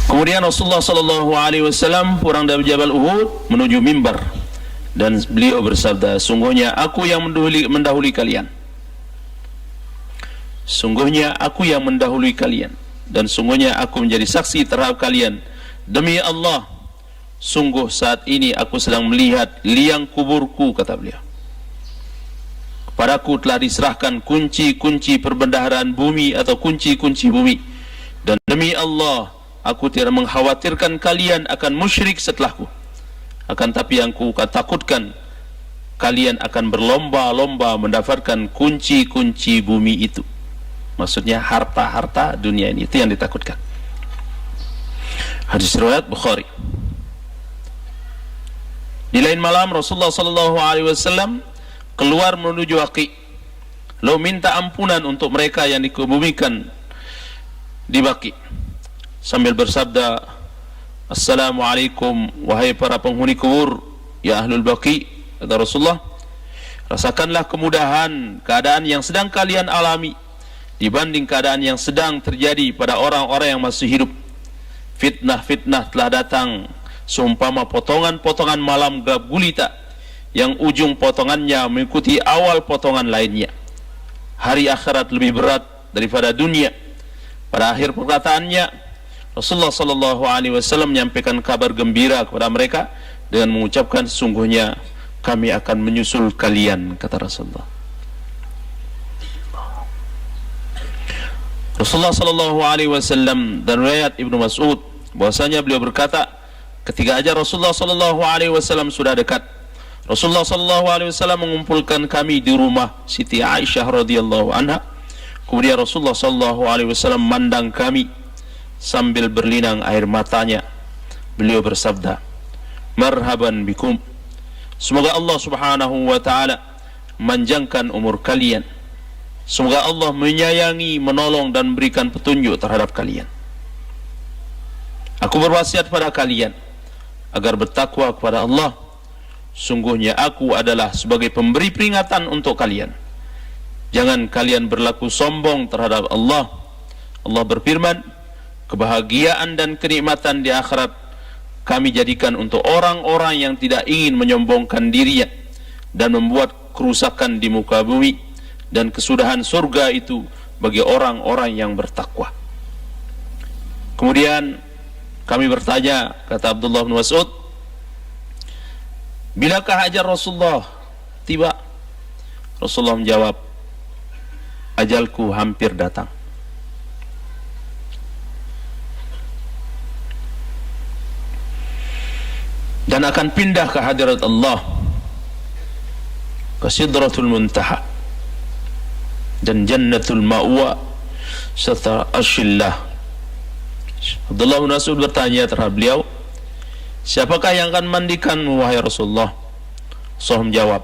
Kemudian Rasulullah sallallahu alaihi wasallam pulang dari Jabal Uhud menuju mimbar dan beliau bersabda, sungguhnya aku yang mendahului kalian. Sungguhnya aku yang mendahului kalian dan sungguhnya aku menjadi saksi terhadap kalian. Demi Allah, sungguh saat ini aku sedang melihat liang kuburku, kata beliau. Kepadaku telah diserahkan kunci-kunci perbendaharaan bumi atau kunci-kunci bumi. Dan demi Allah, aku tidak mengkhawatirkan kalian akan musyrik setelahku. Akan tapi yang ku takutkan, kalian akan berlomba-lomba mendapatkan kunci-kunci bumi itu. Maksudnya harta-harta dunia ini, itu yang ditakutkan. Hadis riwayat Bukhari. Di lain malam Rasulullah sallallahu alaihi wasallam keluar menuju Baqi, lalu minta ampunan untuk mereka yang dikebumikan di Baqi sambil bersabda, Assalamualaikum wahai para penghuni kubur, ya ahlul Baqi, kata Rasulullah, rasakanlah kemudahan keadaan yang sedang kalian alami dibanding keadaan yang sedang terjadi pada orang-orang yang masih hidup. Fitnah-fitnah telah datang seumpama potongan-potongan malam gelap gulita yang ujung potongannya mengikuti awal potongan lainnya. Hari akhirat lebih berat daripada dunia. Pada akhir perkataannya, Rasulullah sallallahu alaihi wasallam menyampaikan kabar gembira kepada mereka dengan mengucapkan, sungguhnya kami akan menyusul kalian, kata Rasulullah. Rasulullah sallallahu alaihi wasallam dan riwayat Ibnu Mas'ud bahwasanya beliau berkata, ketika ajal Rasulullah sallallahu alaihi wasallam sudah dekat, Rasulullah sallallahu alaihi wasallam mengumpulkan kami di rumah Siti Aisyah radhiyallahu anha. Kemudian Rasulullah sallallahu alaihi wasallam memandang kami sambil berlinang air matanya. Beliau bersabda, marhaban bikum, semoga Allah subhanahu wa ta'ala memanjangkan umur kalian. Semoga Allah menyayangi, menolong dan memberikan petunjuk terhadap kalian. Aku berwasiat pada kalian agar bertakwa kepada Allah. Sungguhnya aku adalah sebagai pemberi peringatan untuk kalian. Jangan kalian berlaku sombong terhadap Allah. Allah berfirman, kebahagiaan dan kenikmatan di akhirat kami jadikan untuk orang-orang yang tidak ingin menyombongkan dirinya dan membuat kerusakan di muka bumi, dan kesudahan surga itu bagi orang-orang yang bertakwa. Kemudian kami bertanya, kata Abdullah bin Mas'ud, bilakah ajal Rasulullah tiba? Rasulullah menjawab, ajalku hampir datang. Dan akan pindah ke hadirat Allah, ke Sidratul Muntaha dan Jannatul Ma'wa serta Asyillah. Abdullah bin Mas'ud bertanya terhadap beliau, siapakah yang akan mandikanmu wahai Rasulullah? Rasulullah menjawab,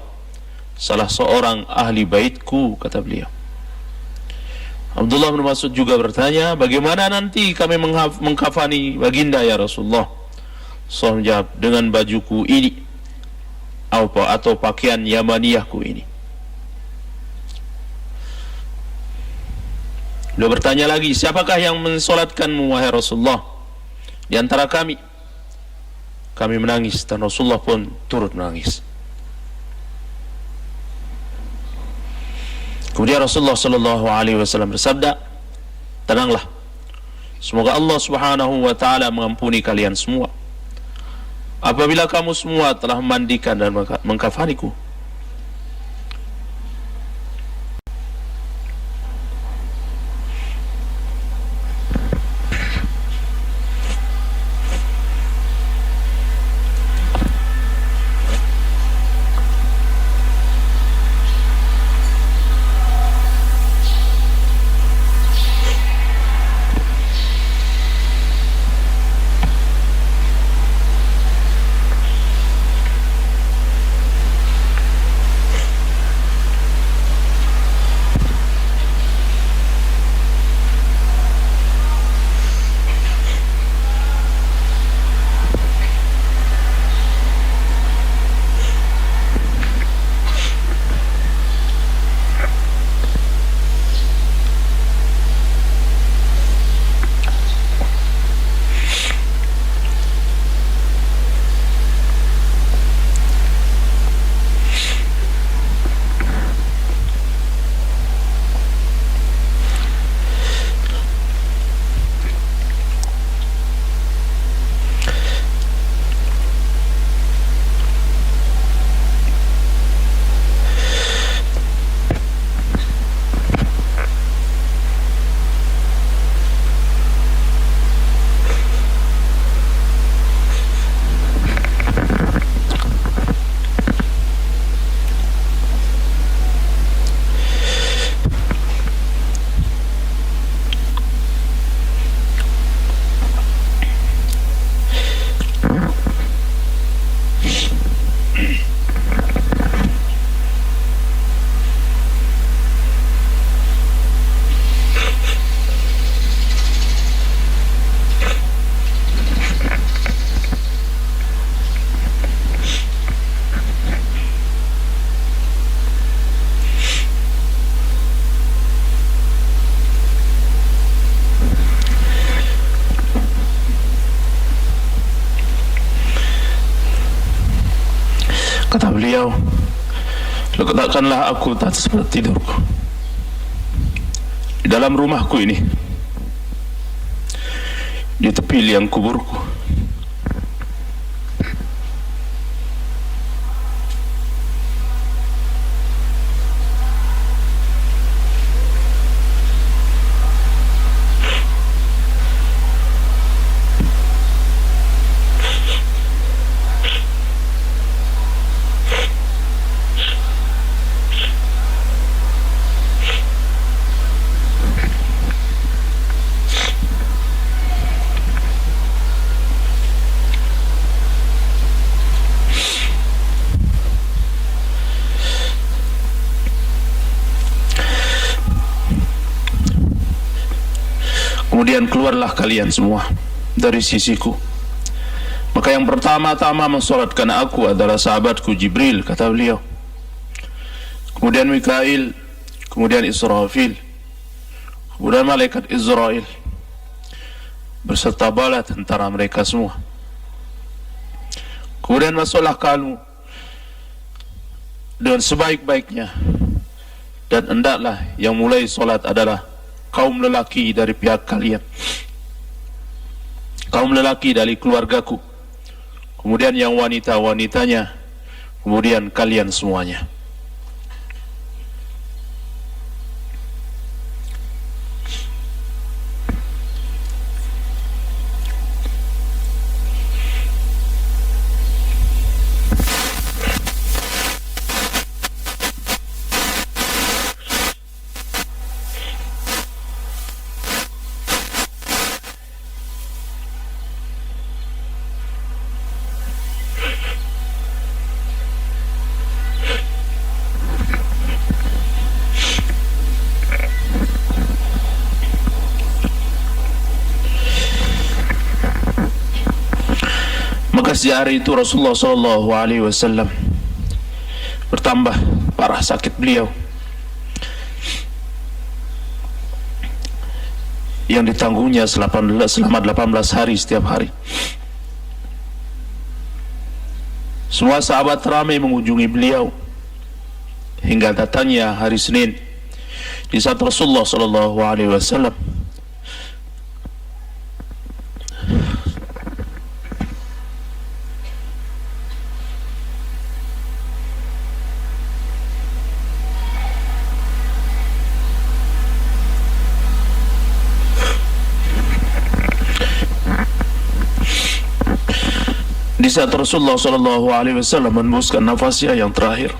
salah seorang ahli baitku, kata beliau. Abdullah bin Mas'ud juga bertanya, bagaimana nanti kami mengkafani baginda ya Rasulullah? Rasulullah menjawab, dengan bajuku ini atau pakaian Yamaniyahku ini. Beliau bertanya lagi, siapakah yang mensolatkanmu wahai Rasulullah di antara kami? Kami menangis dan Rasulullah pun turut menangis. Kemudian Rasulullah sallallahu alaihi wasallam bersabda, tenanglah, semoga Allah subhanahu wa ta'ala mengampuni kalian semua apabila kamu semua telah memandikan dan mengkafaniku. Kata beliau, letakkanlah aku atas tempat tidurku di dalam rumahku ini, di tepi liang kuburku. Kemudian keluarlah kalian semua dari sisiku. Maka yang pertama-tama mensolatkan aku adalah sahabatku Jibril, kata beliau. Kemudian Mikail, kemudian Israfil, kemudian malaikat Israel, berserta bala tentara mereka semua. Kemudian masuklah kamu dengan sebaik-baiknya, dan hendaklah yang mulai solat adalah kaum lelaki dari pihak kalian, kaum lelaki dari keluargaku, kemudian yang wanita-wanitanya, kemudian kalian semuanya. Sejak hari itu Rasulullah SAW bertambah parah sakit beliau, yang ditanggungnya selama 18 hari setiap hari. Semua sahabat ramai mengunjungi beliau hingga datangnya hari Senin, di saat Rasulullah SAW menembuskan nafasnya yang terakhir.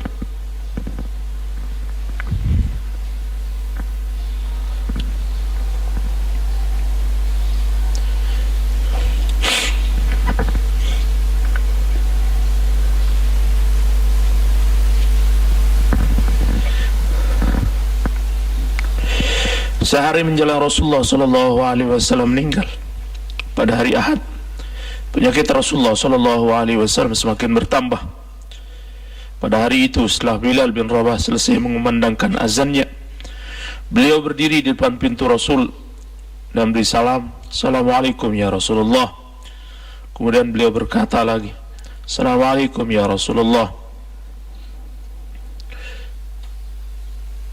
Sehari menjelang Rasulullah SAW meninggal pada hari Ahad, penyakit Rasulullah SAW semakin bertambah. Pada hari itu, setelah Bilal bin Rabah selesai mengumandangkan azannya, beliau berdiri di depan pintu Rasul dan beri salam, "Assalamualaikum ya Rasulullah." Kemudian beliau berkata lagi, "Assalamualaikum ya Rasulullah."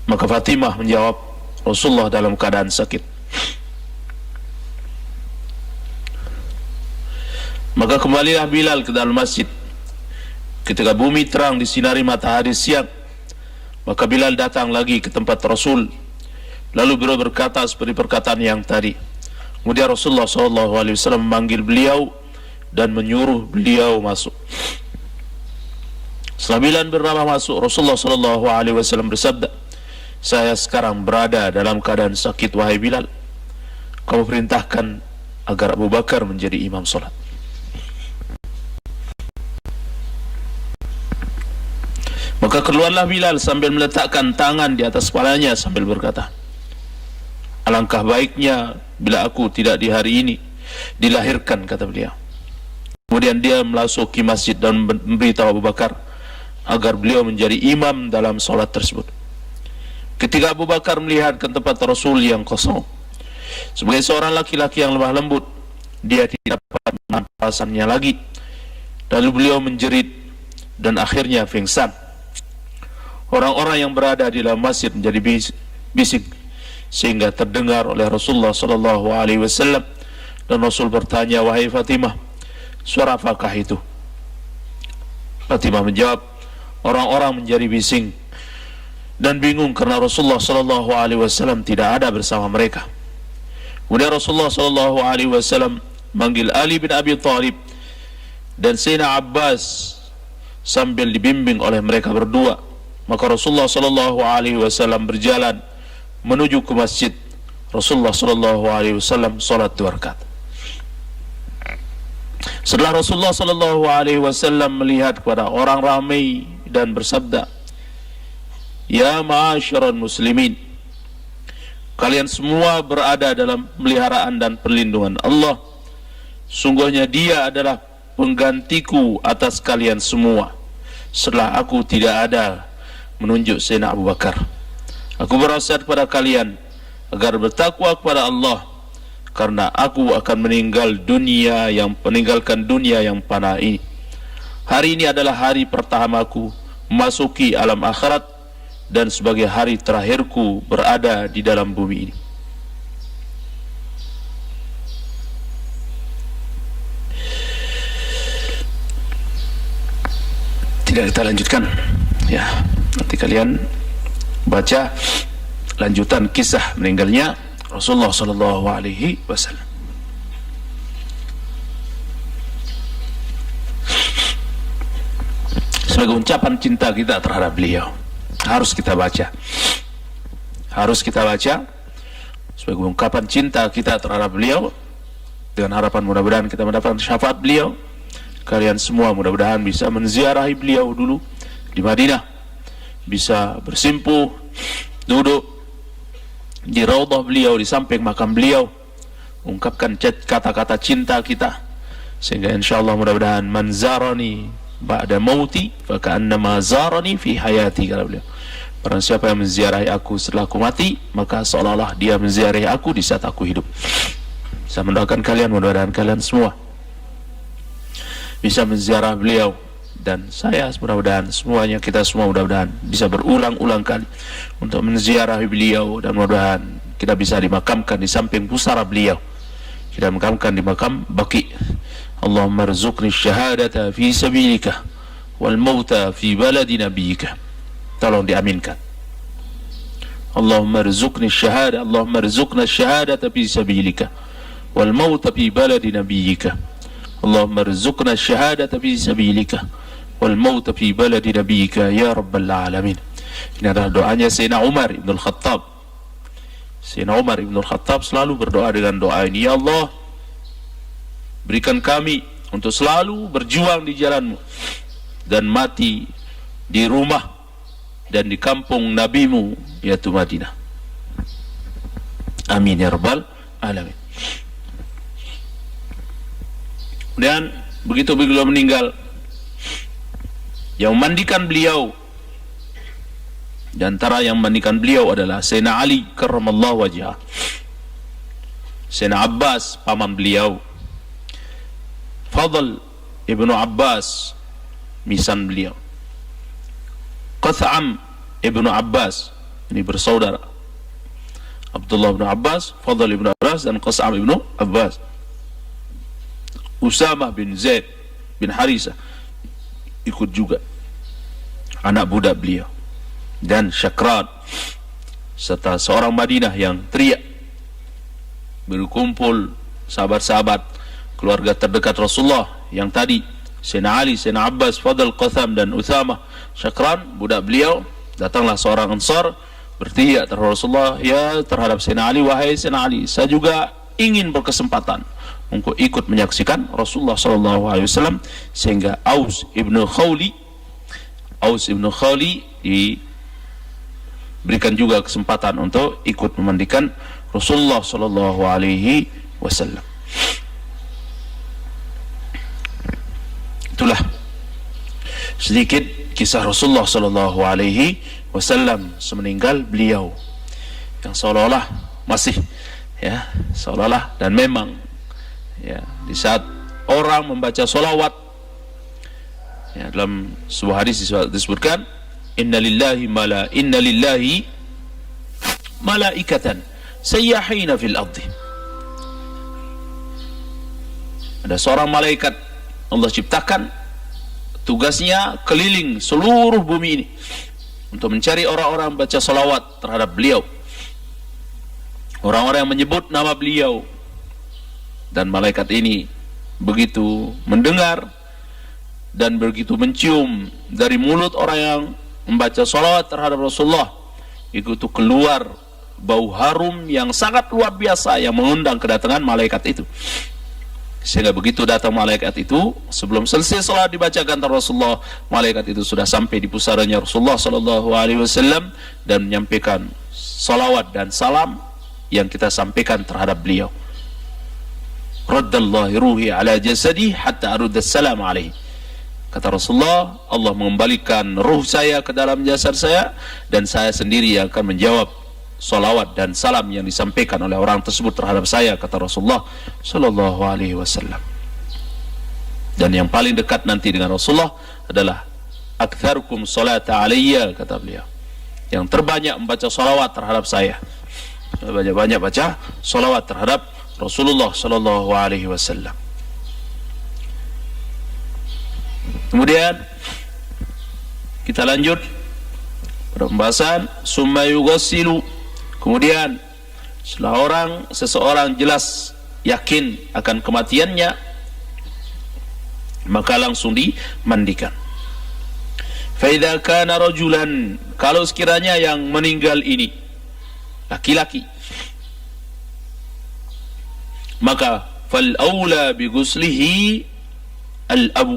Maka Fatimah menjawab, "Rasulullah dalam keadaan sakit." Maka kembalilah Bilal ke dalam masjid. Ketika bumi terang disinari matahari siang, maka Bilal datang lagi ke tempat Rasul. Lalu beliau berkata seperti perkataan yang tadi. Kemudian Rasulullah SAW memanggil beliau dan menyuruh beliau masuk. Setelah Bilal bin Rabah masuk, Rasulullah SAW bersabda, "Saya sekarang berada dalam keadaan sakit, wahai Bilal. Kamu perintahkan agar Abu Bakar menjadi imam salat." Maka keluarlah Bilal sambil meletakkan tangan di atas kepalanya sambil berkata, "Alangkah baiknya bila aku tidak di hari ini dilahirkan," kata beliau. Kemudian dia memasuki masjid dan memberitahu Abu Bakar agar beliau menjadi imam dalam salat tersebut. Ketika Abu Bakar melihat ke tempat Rasul yang kosong, sebagai seorang laki-laki yang lemah lembut, dia tidak dapat menampaskannya lagi. Lalu beliau menjerit dan akhirnya pingsan. Orang-orang yang berada di dalam masjid menjadi bising sehingga terdengar oleh Rasulullah sallallahu alaihi wasallam, dan Rasul bertanya, "Wahai Fatimah, suara apakah itu?" Fatimah menjawab, "Orang-orang menjadi bising dan bingung karena Rasulullah sallallahu alaihi wasallam tidak ada bersama mereka." Kemudian Rasulullah sallallahu alaihi wasallam manggil Ali bin Abi Thalib dan Sayyidina Abbas sambil dibimbing oleh mereka berdua. Maka Rasulullah sallallahu alaihi wasallam berjalan menuju ke masjid. Rasulullah sallallahu alaihi wasallam salat 2 rakaat. Setelah Rasulullah sallallahu alaihi wasallam melihat kepada orang ramai dan bersabda, "Ya ma'asyiral muslimin, kalian semua berada dalam peliharaan dan perlindungan Allah. Sungguhnya Dia adalah penggantiku atas kalian semua. Setelah aku tidak ada," menunjuk Sayyidina Abu Bakar. "Aku berwasiat kepada kalian agar bertakwa kepada Allah, karena aku akan meninggalkan dunia yang fana ini. Hari ini adalah hari pertamaku memasuki alam akhirat dan sebagai hari terakhirku berada di dalam bumi ini." Tidak kita lanjutkan, ya. Nanti kalian baca lanjutan kisah meninggalnya Rasulullah sallallahu alaihi wasallam. Sebagai ucapan cinta kita terhadap beliau, harus kita baca. Harus kita baca sebagai ungkapan cinta kita terhadap beliau, dengan harapan mudah-mudahan kita mendapatkan syafaat beliau. Kalian semua mudah-mudahan bisa menziarahi beliau dulu di Madinah, bisa bersimpuh, duduk di raudhah beliau, di samping makam beliau, ungkapkan kata-kata cinta kita, sehingga insyaallah mudah-mudahan man zarani ba'da mauti fa ka'annama zarani fi hayati, kata beliau. Barang siapa yang menziarahi aku setelah aku mati, maka seolah-olah dia menziarahi aku di saat aku hidup. Saya mendoakan kalian, mudah-mudahan kalian semua bisa menziarah beliau, dan saya mudah-mudahan semuanya, kita semua mudah-mudahan bisa berulang-ulang kali untuk menziarahi beliau, dan mudah-mudahan kita bisa dimakamkan di samping pusara beliau. Kita makamkan di makam Baqi. Allahumma rzuqni syahadata fi sabilika wal mauta fi baladi nabiyyika. Tolong diaminkan. Allahumma rzuqni syahada, Allahumma rzuqna syahadata fi sabilika wal mauta fi baladi nabiyyika. Allahumma rzuqna syahadata fi sabilika wal mauta fi baladi nabiyyika ya rabbal alamin. Ini adalah doanya Sayyidina Umar Ibn Al-Khattab. Sayyidina Umar Ibn Al-Khattab selalu berdoa dengan doa ini, "Ya Allah, berikan kami untuk selalu berjuang di jalan-Mu dan mati di rumah dan di kampung Nabi-Mu, yaitu Madinah. Amin ya rabbal alamin." Dan begitu beliau meninggal, yang memandikan beliau, di antara yang memandikan beliau adalah Sayyidina Ali karramallahu wajhah, Sayyidina Abbas paman beliau, Fadl ibnu Abbas misan beliau, Qath'am ibnu Abbas, ini bersaudara, Abdullah ibnu Abbas, Fadl ibnu Abbas, dan Qath'am ibnu Abbas. Usamah bin Zaid bin Harisah ikut juga, anak budak beliau. Dan Syakran, serta seorang Madinah yang teriak, berkumpul sahabat-sahabat keluarga terdekat Rasulullah yang tadi, Sayyidina Ali, Sayyidina Abbas, Fadl, Qatham, dan Usamah. Syakran, budak beliau. Datanglah seorang Ansar berteriak terhadap Rasulullah, ya terhadap Sayyidina Ali, "Wahai Sayyidina Ali, saya juga ingin berkesempatan untuk ikut menyaksikan Rasulullah SAW." Sehingga Aus ibnu Khawli diberikan juga kesempatan untuk ikut memandikan Rasulullah SAW. Itulah sedikit kisah Rasulullah SAW semeninggal beliau, yang seolah-olah masih, ya, seolah-olah, dan memang, ya, di saat orang membaca solawat Ya, dalam sebuah hadis disebutkan inna lillahi malaikatan sayyahina fil ardi. Ada seorang malaikat Allah ciptakan, tugasnya keliling seluruh bumi ini untuk mencari orang-orang baca salawat terhadap beliau, orang-orang yang menyebut nama beliau. Dan malaikat ini begitu mendengar dan begitu mencium dari mulut orang yang membaca salawat terhadap Rasulullah, itu keluar bau harum yang sangat luar biasa yang mengundang kedatangan malaikat itu. Sehingga begitu datang malaikat itu, sebelum selesai salat dibacakan terhadap Rasulullah, malaikat itu sudah sampai di pusarannya Rasulullah sallallahu alaihi wasallam dan menyampaikan salawat dan salam yang kita sampaikan terhadap beliau. Raddallahi ruhi ala jasadi hatta arudda salam alaihi. Kata Rasulullah, Allah mengembalikan ruh saya ke dalam jasad saya, dan saya sendiri yang akan menjawab salawat dan salam yang disampaikan oleh orang tersebut terhadap saya, kata Rasulullah sallallahu alaihi wasallam. Dan yang paling dekat nanti dengan Rasulullah adalah aktsarukum salata alayya, kata beliau, yang terbanyak membaca salawat terhadap saya, banyak-banyak baca salawat terhadap Rasulullah sallallahu alaihi wasallam. Kemudian kita lanjut pada pembahasan summa yughsilu. Kemudian setelah seseorang jelas yakin akan kematiannya, maka langsung dimandikan. Fa idza kana rajulan, kalau sekiranya yang meninggal ini laki-laki, maka fal aula bi ghuslihi al abu,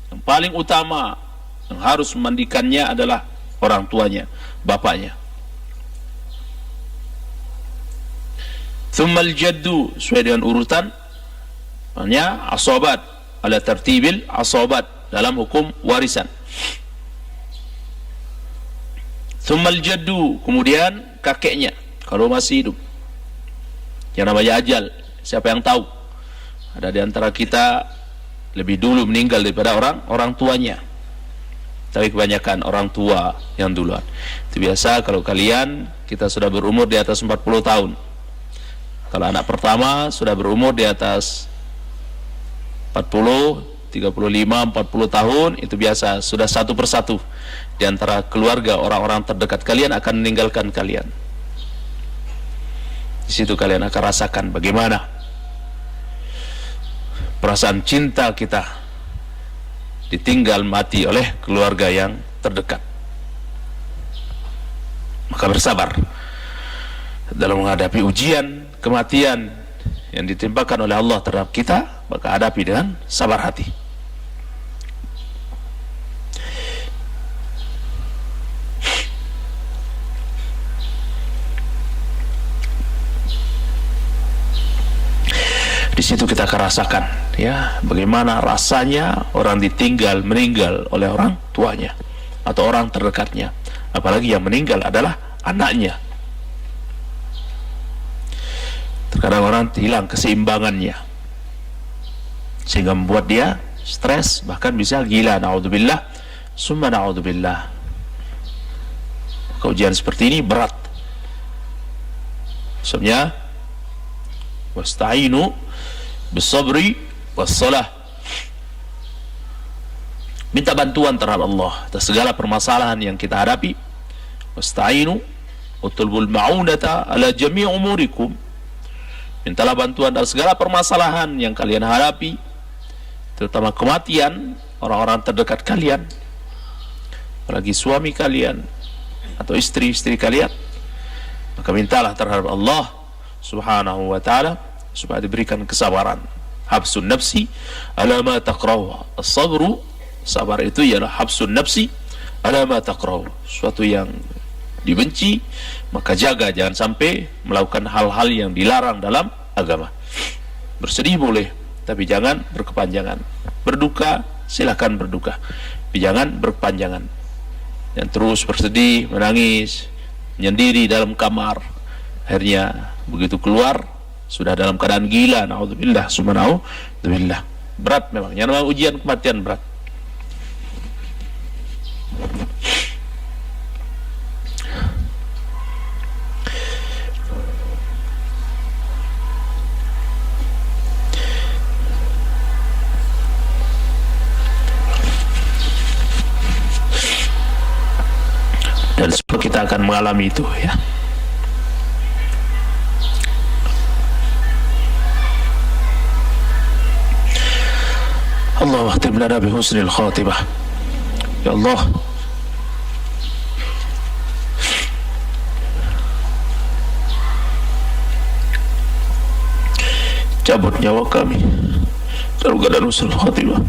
yang paling utama yang harus memandikannya adalah orang tuanya, bapaknya. Thumma al-jaddu, sesuai dengan urutan, maknanya asabat, ala tertibil asabat dalam hukum warisan. Thumma al-jaddu, kemudian kakeknya kalau masih hidup, yang namanya ajal. Siapa yang tahu? Ada di antara kita lebih dulu meninggal daripada orang tuanya, tapi kebanyakan orang tua yang duluan. Itu biasa kalau kalian, kita sudah berumur di atas 40 tahun. Kalau anak pertama sudah berumur di atas 40, 35, 40 tahun, itu biasa, sudah satu persatu di antara keluarga orang-orang terdekat kalian akan meninggalkan kalian. Di situ kalian akan rasakan bagaimana perasaan cinta kita ditinggal mati oleh keluarga yang terdekat. Maka bersabar dalam menghadapi ujian kematian yang ditimpakan oleh Allah terhadap kita, maka hadapi dengan sabar hati. Di situ kita akan rasakan ya bagaimana rasanya orang ditinggal meninggal oleh orang tuanya atau orang terdekatnya, apalagi yang meninggal adalah anaknya. Terkadang orang hilang keseimbangannya sehingga membuat dia stres, bahkan bisa gila, naudzubillah summa naudzubillah. Ujian seperti ini berat. Sebenarnya wasta'inu bisabri wassalah, minta bantuan terhadap Allah atas segala permasalahan yang kita hadapi. Wasta'inu utulbul ma'unata ala jami' umurikum, mintalah bantuan dalam segala permasalahan yang kalian hadapi, terutama kematian orang-orang terdekat kalian, apalagi suami kalian atau istri-istri kalian. Maka mintalah terhadap Allah subhanahu wa ta'ala supaya diberikan kesabaran. Habsun nafsi ala ma taqrahu. As-sabru, sabar itu ialah habsun nafsi ala ma taqrahu, suatu yang dibenci, maka jaga jangan sampai melakukan hal-hal yang dilarang dalam agama. Bersedih boleh, tapi jangan berkepanjangan. Berduka, silakan berduka, tapi jangan berkepanjangan. Dan terus bersedih, menangis, menyendiri dalam kamar, akhirnya begitu keluar sudah dalam keadaan gila, naudzubillah summa naudzubillah. Berat memang, yang namanya ujian kematian berat. Dan semua kita akan mengalami itu, ya. Allah akhtim lana bi husnil khatimah. Ya Allah, cabut nyawa kami dalam keadaan husnul khatimah.